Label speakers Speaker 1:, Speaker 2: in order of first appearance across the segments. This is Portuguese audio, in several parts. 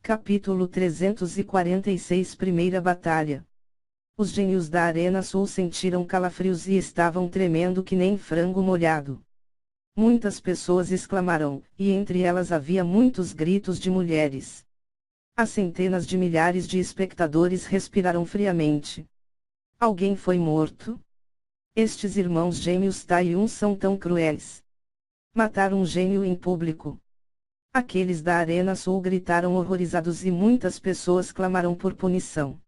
Speaker 1: Capítulo 346 Primeira Batalha. Os gênios da Arena Sul sentiram calafrios e estavam tremendo que nem frango molhado. Muitas pessoas exclamaram, e entre elas havia muitos gritos de mulheres. As centenas de milhares de espectadores respiraram friamente. Alguém foi morto? Estes irmãos gêmeos Taiyun são tão cruéis. Matar um gênio em público. Aqueles da Arena Sul gritaram horrorizados e muitas pessoas clamaram por punição.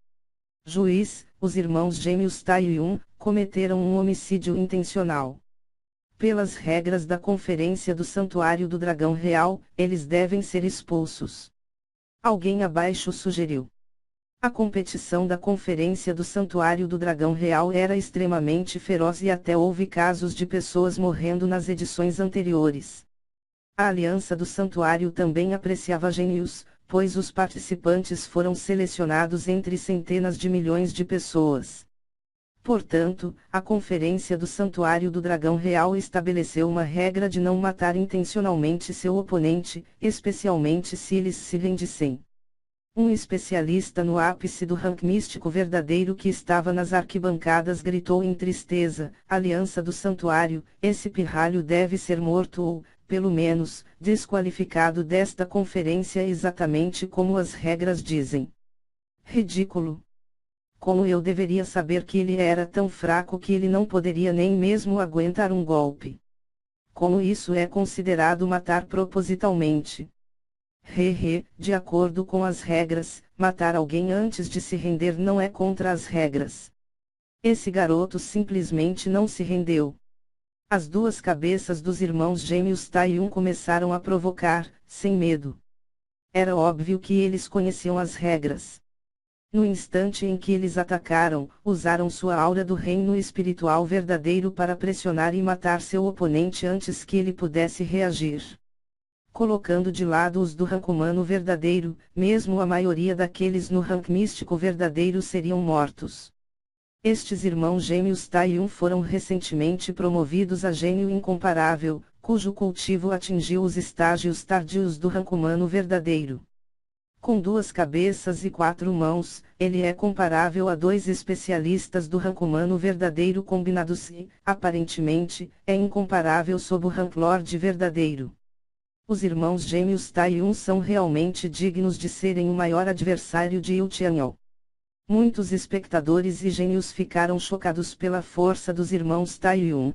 Speaker 1: Juiz, os irmãos gêmeos Taiyun cometeram um homicídio intencional. Pelas regras da Conferência do Santuário do Dragão Real, eles devem ser expulsos. Alguém abaixo sugeriu. A competição da Conferência do Santuário do Dragão Real era extremamente feroz e até houve casos de pessoas morrendo nas edições anteriores. A Aliança do Santuário também apreciava gênios, pois os participantes foram selecionados entre centenas de milhões de pessoas. Portanto, a Conferência do Santuário do Dragão Real estabeleceu uma regra de não matar intencionalmente seu oponente, especialmente se eles se rendissem. Um especialista no ápice do rank místico verdadeiro que estava nas arquibancadas gritou em tristeza: Aliança do Santuário, esse pirralho deve ser morto ou, pelo menos, desqualificado desta conferência exatamente como as regras dizem. Ridículo! Como eu deveria saber que ele era tão fraco que ele não poderia nem mesmo aguentar um golpe? Como isso é considerado matar propositalmente? De acordo com as regras, matar alguém antes de se render não é contra as regras. Esse garoto simplesmente não se rendeu. As duas cabeças dos irmãos gêmeos Taiyun começaram a provocar, sem medo. Era óbvio que eles conheciam as regras. No instante em que eles atacaram, usaram sua aura do reino espiritual verdadeiro para pressionar e matar seu oponente antes que ele pudesse reagir. Colocando de lado os do rank humano verdadeiro, mesmo a maioria daqueles no rank místico verdadeiro seriam mortos. Estes irmãos gêmeos Taiyun foram recentemente promovidos a gênio incomparável, cujo cultivo atingiu os estágios tardios do rank humano verdadeiro. Com 2 cabeças e 4 mãos, ele é comparável a 2 especialistas do rank humano verdadeiro combinados e, aparentemente, é incomparável sob o rank Lord verdadeiro. Os irmãos gêmeos Taiyun são realmente dignos de serem o maior adversário de Yu Tianyao. Muitos espectadores e gênios ficaram chocados pela força dos irmãos Taiyun.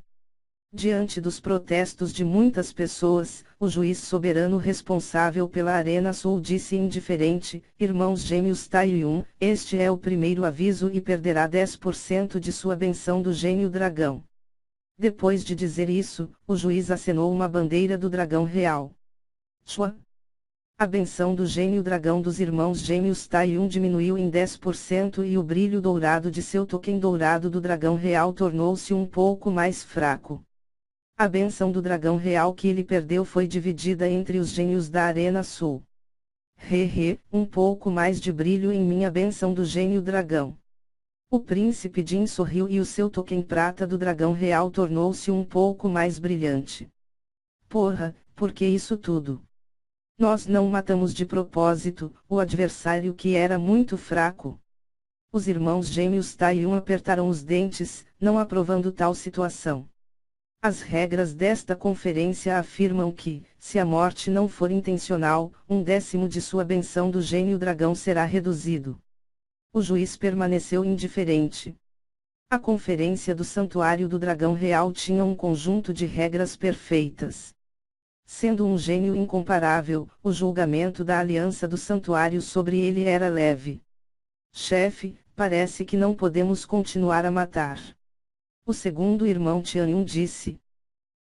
Speaker 1: Diante dos protestos de muitas pessoas, o juiz soberano responsável pela Arena Sul disse indiferente: Irmãos gêmeos Taiyun, este é o primeiro aviso e perderá 10% de sua benção do gênio dragão. Depois de dizer isso, o juiz acenou uma bandeira do dragão real. Chua! A benção do gênio dragão dos irmãos gêmeos Taiyun diminuiu em 10% e o brilho dourado de seu token dourado do dragão real tornou-se um pouco mais fraco. A bênção do dragão real que ele perdeu foi dividida entre os gênios da Arena Sul. Um pouco mais de brilho em minha bênção do gênio dragão. O príncipe Jin sorriu e o seu token prata do dragão real tornou-se um pouco mais brilhante. Porra, por que isso tudo? Nós não matamos de propósito o adversário que era muito fraco. Os irmãos gêmeos Taiyun apertaram os dentes, não aprovando tal situação. As regras desta conferência afirmam que, se a morte não for intencional, 1/10 de sua benção do gênio dragão será reduzido. O juiz permaneceu indiferente. A conferência do Santuário do Dragão Real tinha um conjunto de regras perfeitas. Sendo um gênio incomparável, o julgamento da Aliança do Santuário sobre ele era leve. Chefe, parece que não podemos continuar a matar. O segundo irmão Tianyun disse.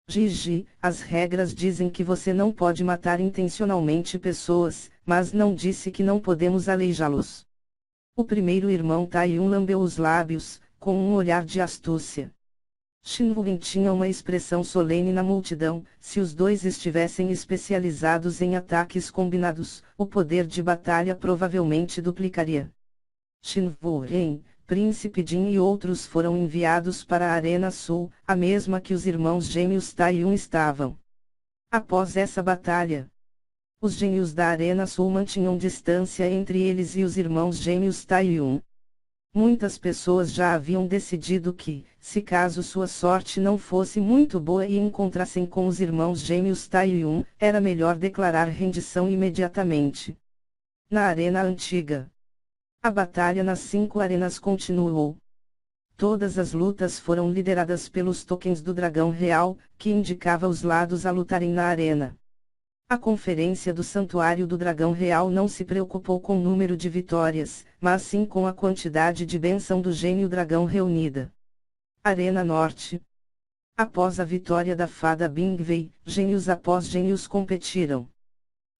Speaker 1: Gigi, as regras dizem que você não pode matar intencionalmente pessoas, mas não disse que não podemos aleijá-los. O primeiro irmão Taiyun lambeu os lábios, com um olhar de astúcia. Shinwuin tinha uma expressão solene na multidão: se os dois estivessem especializados em ataques combinados, o poder de batalha provavelmente duplicaria. Shinwuin, Príncipe Jin e outros foram enviados para a Arena Sul, a mesma que os irmãos gêmeos Taiyun estavam. Após essa batalha, Os gênios da Arena Sul mantinham distância entre eles e os irmãos gêmeos Taiyun. Muitas pessoas já haviam decidido que, se caso sua sorte não fosse muito boa e encontrassem com os irmãos gêmeos Taiyun, era melhor declarar rendição imediatamente. Na Arena Antiga, a batalha nas 5 arenas continuou. Todas as lutas foram lideradas pelos tokens do Dragão Real, que indicava os lados a lutarem na arena. A conferência do Santuário do Dragão Real não se preocupou com o número de vitórias, mas sim com a quantidade de bênção do gênio dragão reunida. Arena Norte. Após a vitória da fada Bingwei, gênios após gênios competiram.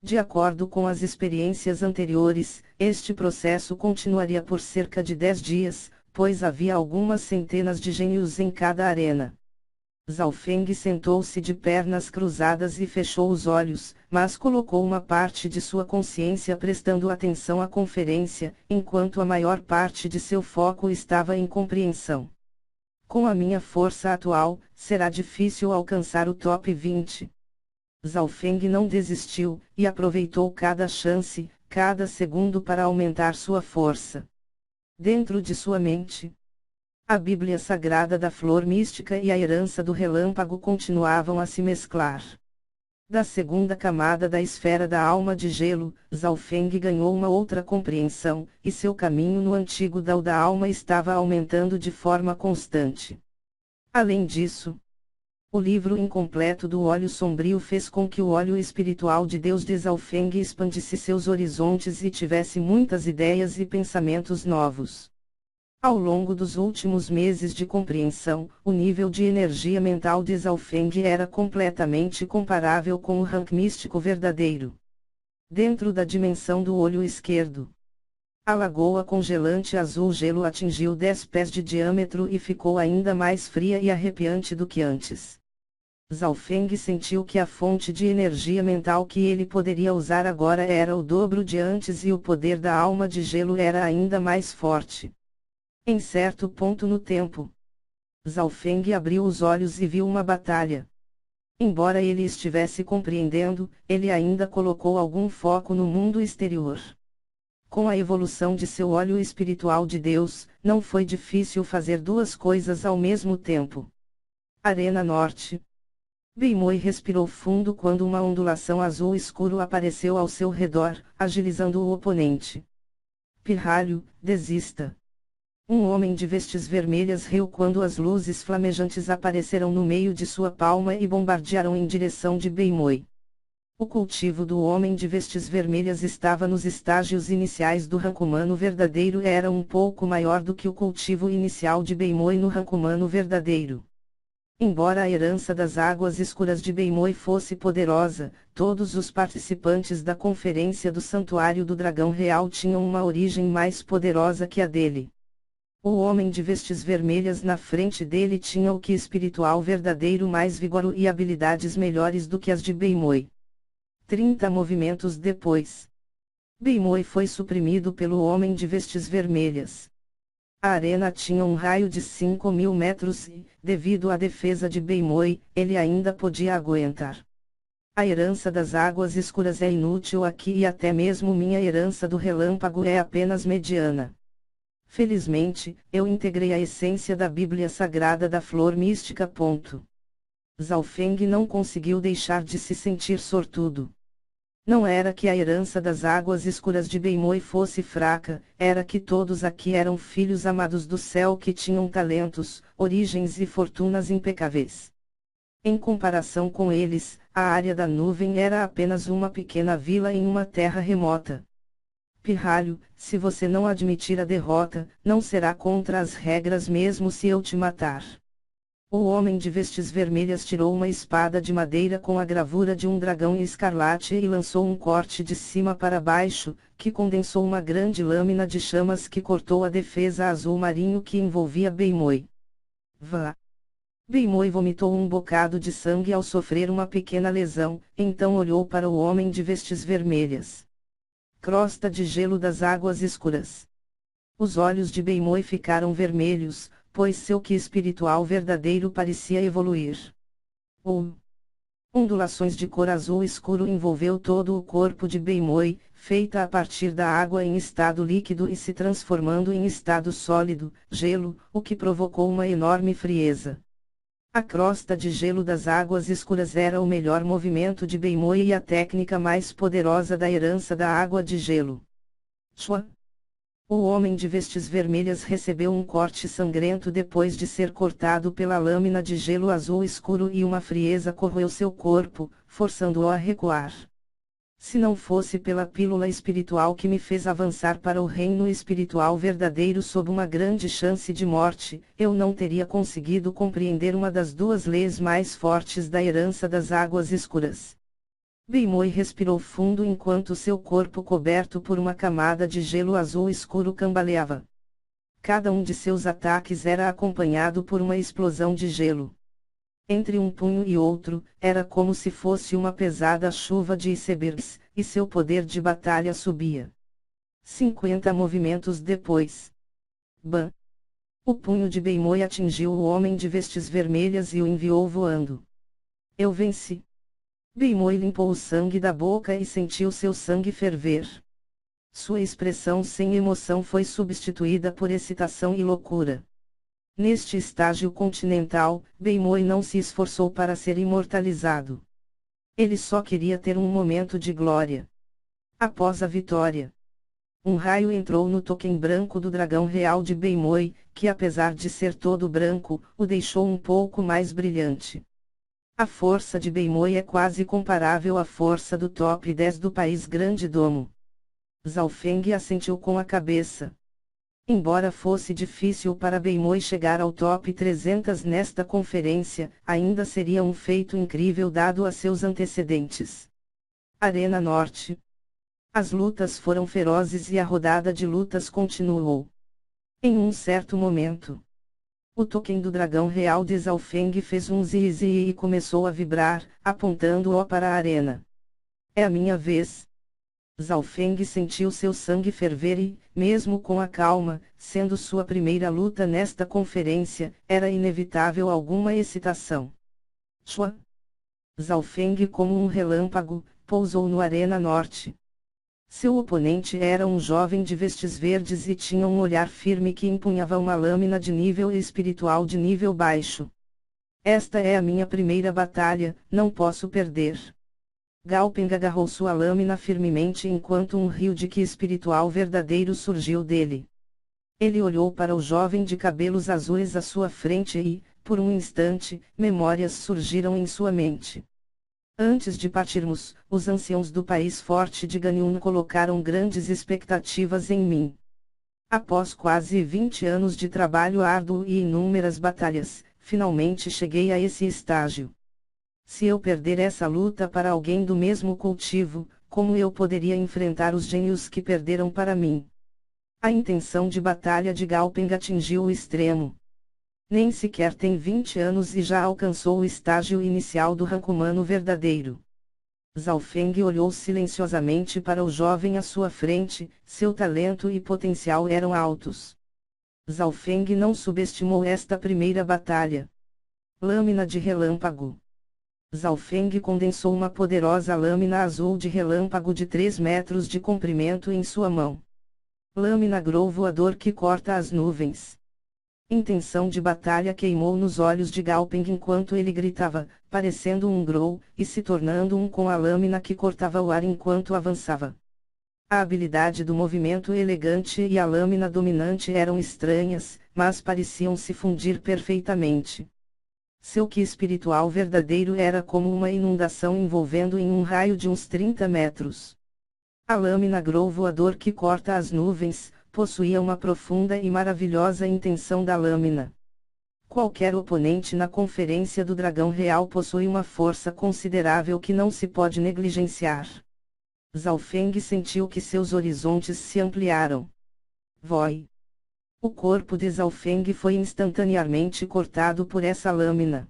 Speaker 1: De acordo com as experiências anteriores, este processo continuaria por cerca de 10 dias, pois havia algumas centenas de gênios em cada arena. Zhao Feng sentou-se de pernas cruzadas e fechou os olhos, mas colocou uma parte de sua consciência prestando atenção à conferência, enquanto a maior parte de seu foco estava em compreensão. Com a minha força atual, será difícil alcançar o top 20. Zhao Feng não desistiu, e aproveitou cada chance, cada segundo para aumentar sua força. Dentro de sua mente, a Bíblia Sagrada da Flor Mística e a Herança do Relâmpago continuavam a se mesclar. Da segunda camada da esfera da alma de gelo, Zhao Feng ganhou uma outra compreensão, e seu caminho no antigo Dao da alma estava aumentando de forma constante. Além disso, o livro incompleto do Olho Sombrio fez com que o olho espiritual de Deus de Zhao Feng expandisse seus horizontes e tivesse muitas ideias e pensamentos novos. Ao longo dos últimos meses de compreensão, o nível de energia mental de Zhao Feng era completamente comparável com o rank místico verdadeiro. Dentro da dimensão do olho esquerdo, a lagoa congelante azul gelo atingiu 10 pés de diâmetro e ficou ainda mais fria e arrepiante do que antes. Zhao Feng sentiu que a fonte de energia mental que ele poderia usar agora era o dobro de antes e o poder da alma de gelo era ainda mais forte. Em certo ponto no tempo, Zhao Feng abriu os olhos e viu uma batalha. Embora ele estivesse compreendendo, ele ainda colocou algum foco no mundo exterior. Com a evolução de seu olho espiritual de Deus, não foi difícil fazer duas coisas ao mesmo tempo. Arena Norte. Beimoi respirou fundo quando uma ondulação azul escuro apareceu ao seu redor, agilizando o oponente. Pirralho, desista. Um homem de vestes vermelhas riu quando as luzes flamejantes apareceram no meio de sua palma e bombardearam em direção de Beimoi. O cultivo do homem de vestes vermelhas estava nos estágios iniciais do rank humano verdadeiro e era um pouco maior do que o cultivo inicial de Beimoi no rank humano verdadeiro. Embora a herança das águas escuras de Beimoi fosse poderosa, todos os participantes da conferência do Santuário do Dragão Real tinham uma origem mais poderosa que a dele. O homem de vestes vermelhas na frente dele tinha o ki espiritual verdadeiro mais vigor e habilidades melhores do que as de Beimoi. 30 movimentos depois, Beimoi foi suprimido pelo homem de vestes vermelhas. A arena tinha um raio de 5.000 metros e, devido à defesa de Beimoi, ele ainda podia aguentar. A herança das águas escuras é inútil aqui e até mesmo minha herança do relâmpago é apenas mediana. Felizmente, eu integrei a essência da Bíblia Sagrada da Flor Mística. Zhao Feng não conseguiu deixar de se sentir sortudo. Não era que a herança das águas escuras de Beimoi fosse fraca, era que todos aqui eram filhos amados do céu que tinham talentos, origens e fortunas impecáveis. Em comparação com eles, a área da nuvem era apenas uma pequena vila em uma terra remota. Pirralho, se você não admitir a derrota, não será contra as regras mesmo se eu te matar. O homem de vestes vermelhas tirou uma espada de madeira com a gravura de um dragão escarlate e lançou um corte de cima para baixo, que condensou uma grande lâmina de chamas que cortou a defesa azul marinho que envolvia Beimoi. Vá! Beimoi vomitou um bocado de sangue ao sofrer uma pequena lesão, então olhou para o homem de vestes vermelhas. Crosta de gelo das águas escuras. Os olhos de Beimoi ficaram vermelhos, pois seu ki espiritual verdadeiro parecia evoluir. Ondulações de cor azul escuro envolveu todo o corpo de Beimoi, feita a partir da água em estado líquido e se transformando em estado sólido, gelo, o que provocou uma enorme frieza. A crosta de gelo das águas escuras era o melhor movimento de Beimoi e a técnica mais poderosa da herança da água de gelo. Shua. O homem de vestes vermelhas recebeu um corte sangrento depois de ser cortado pela lâmina de gelo azul escuro e uma frieza corroeu seu corpo, forçando-o a recuar. Se não fosse pela pílula espiritual que me fez avançar para o reino espiritual verdadeiro sob uma grande chance de morte, eu não teria conseguido compreender uma das duas leis mais fortes da herança das águas escuras. Beimoi respirou fundo enquanto seu corpo coberto por uma camada de gelo azul escuro cambaleava. Cada um de seus ataques era acompanhado por uma explosão de gelo. Entre um punho e outro, era como se fosse uma pesada chuva de icebergs, e seu poder de batalha subia. 50 movimentos depois. Bam! O punho de Beimoi atingiu o homem de vestes vermelhas e o enviou voando. Eu venci. Beimoi limpou o sangue da boca e sentiu seu sangue ferver. Sua expressão sem emoção foi substituída por excitação e loucura. Neste estágio continental, Beimoi não se esforçou para ser imortalizado. Ele só queria ter um momento de glória. Após a vitória, um raio entrou no token branco do dragão real de Beimoi, que apesar de ser todo branco, o deixou um pouco mais brilhante. A força de Beimoi é quase comparável à força do top 10 do país Grande Domo. Zhao Feng assentiu com a cabeça. Embora fosse difícil para Beimoi chegar ao top 300 nesta conferência, ainda seria um feito incrível dado a seus antecedentes. Arena Norte. As lutas foram ferozes e a rodada de lutas continuou. Em um certo momento, o token do dragão real de Zhao Feng fez um zizi e começou a vibrar, apontando-o para a arena. É a minha vez. Zhao Feng sentiu seu sangue ferver e, mesmo com a calma, sendo sua primeira luta nesta conferência, era inevitável alguma excitação. Shua. Zhao Feng como um relâmpago, pousou no Arena Norte. Seu oponente era um jovem de vestes verdes e tinha um olhar firme que empunhava uma lâmina de nível espiritual de nível baixo. Esta é a minha primeira batalha, não posso perder. Gao Peng agarrou sua lâmina firmemente enquanto um rio de ki espiritual verdadeiro surgiu dele. Ele olhou para o jovem de cabelos azuis à sua frente e, por um instante, memórias surgiram em sua mente. Antes de partirmos, os anciãos do país forte de Ganyun colocaram grandes expectativas em mim. Após quase 20 anos de trabalho árduo e inúmeras batalhas, finalmente cheguei a esse estágio. Se eu perder essa luta para alguém do mesmo cultivo, como eu poderia enfrentar os gênios que perderam para mim? A intenção de batalha de Gao Peng atingiu o extremo. Nem sequer tem 20 anos e já alcançou o estágio inicial do rank humano verdadeiro. Zhao Feng olhou silenciosamente para o jovem à sua frente, seu talento e potencial eram altos. Zhao Feng não subestimou esta primeira batalha. Lâmina de relâmpago. Zhao Feng condensou uma poderosa lâmina azul de relâmpago de 3 metros de comprimento em sua mão. Lâmina Grou voador que corta as nuvens. Intenção de batalha queimou nos olhos de Gao Peng enquanto ele gritava, parecendo um Grou, e se tornando um com a lâmina que cortava o ar enquanto avançava. A habilidade do movimento elegante e a lâmina dominante eram estranhas, mas pareciam se fundir perfeitamente. Seu ki espiritual verdadeiro era como uma inundação envolvendo em um raio de uns 30 metros. A lâmina Grou voador que corta as nuvens, possuía uma profunda e maravilhosa intenção da lâmina. Qualquer oponente na Conferência do Dragão Real possui uma força considerável que não se pode negligenciar. Zhao Feng sentiu que seus horizontes se ampliaram. Voi. O corpo de Zhao Feng foi instantaneamente cortado por essa lâmina.